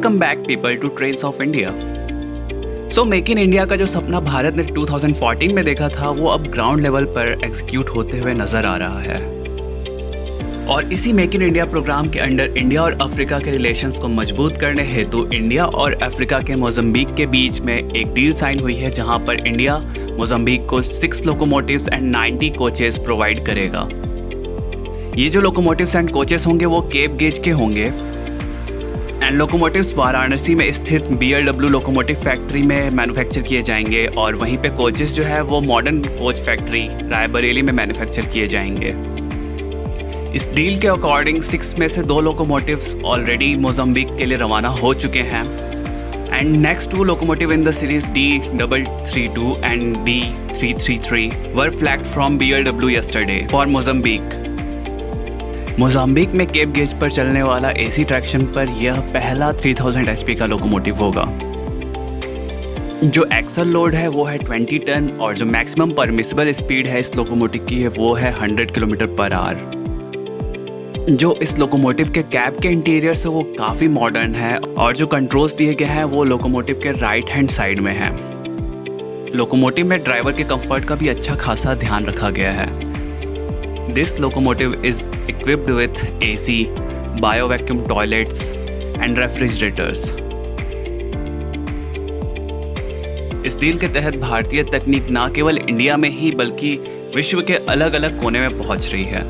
Welcome back people to trails of India. So make in India का जो सपना भारत ने 2014 में देखा था वो अब ग्राउंड लेवल पर एग्जीक्यूट होते हुए नजर आ रहा है। और इसी मेक इन इंडिया प्रोग्राम के अंडर इंडिया और अफ्रीका के रिलेशंस को मजबूत करने हेतु इंडिया और अफ्रीका के मोज़म्बिक के बीच में एक डील साइन हुई है, जहां पर इंडिया मोज़म्बिक को 6 लोकोमोटिव्स एंड 90 कोचेस प्रोवाइड करेगा। ये जो लोकोमोटिव्स एंड कोचेस होंगे वो केप गेज के होंगे एंड लोकोमोटिव्स वाराणसी में स्थित BLW लोकोमोटिव फैक्ट्री में मैन्युफैक्चर किए जाएंगे और वहीं पे कोचेस जो है वो मॉडर्न कोच फैक्ट्री रायबरेली में मैन्युफैक्चर किए जाएंगे। इस डील के अकॉर्डिंग 6 में से 2 लोकोमोटिव्स ऑलरेडी मोज़म्बिक के लिए रवाना हो चुके हैं and next 2 locomotive in the series D332 and D333 were flagged from BLW yesterday for Mozambique. Mozambique में केप गेज पर चलने वाला AC ट्रैक्शन पर यह पहला 3000 HP का लोकोमोटिव होगा। जो एक्सल लोड है वो है 20 टन और जो मैक्सिमम परमिसिबल स्पीड है इस लोकोमोटिव की है वो है 100 किलोमीटर पर आवर। जो इस लोकोमोटिव के कैब के इंटीरियर से वो काफ़ी मॉडर्न है और जो कंट्रोल्स दिए गए हैं वो लोकोमोटिव के राइट हैंड साइड में है। लोकोमोटिव में ड्राइवर के कंफर्ट का भी अच्छा खासा ध्यान रखा गया है। This locomotive is equipped with AC, bio-vacuum toilets and refrigerators. इस डील के तहत भारतीय तकनीक न केवल इंडिया में ही बल्कि विश्व के अलग अलग कोने में पहुंच रही है।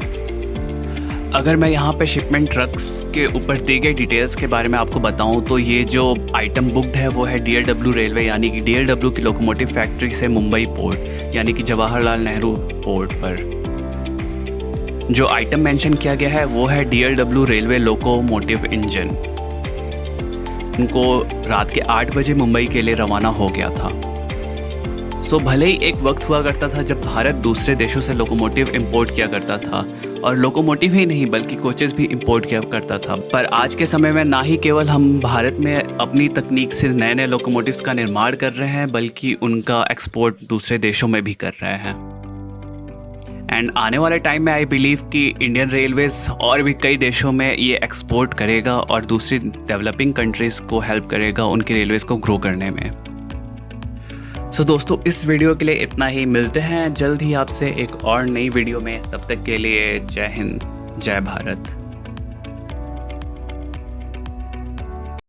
अगर मैं यहाँ पे शिपमेंट ट्रक्स के ऊपर दी गई डिटेल्स के बारे में आपको बताऊँ तो ये जो आइटम बुकड है वो है DLW रेलवे यानी कि DLW की लोकोमोटिव फैक्ट्री से मुंबई पोर्ट यानी कि जवाहरलाल नेहरू पोर्ट पर। जो आइटम मेंशन किया गया है वो है DLW रेलवे लोकोमोटिव इंजन। उनको रात के 8 बजे मुंबई के लिए रवाना हो गया था। सो भले ही एक वक्त हुआ करता था जब भारत दूसरे देशों से लोकोमोटिव इंपोर्ट किया करता था और लोकोमोटिव ही नहीं बल्कि कोचेस भी इंपोर्ट किया करता था, पर आज के समय में ना ही केवल हम भारत में अपनी तकनीक से नए नए लोकोमोटिव्स का निर्माण कर रहे हैं बल्कि उनका एक्सपोर्ट दूसरे देशों में भी कर रहे हैं। एंड आने वाले टाइम में आई बिलीव कि इंडियन रेलवेज और भी कई देशों में ये एक्सपोर्ट करेगा और दूसरी डेवलपिंग कंट्रीज़ को हेल्प करेगा उनकी रेलवेज़ को ग्रो करने में। सो दोस्तों इस वीडियो के लिए इतना ही। मिलते हैं जल्द ही आपसे एक और नई वीडियो में। तब तक के लिए जय हिंद, जय भारत।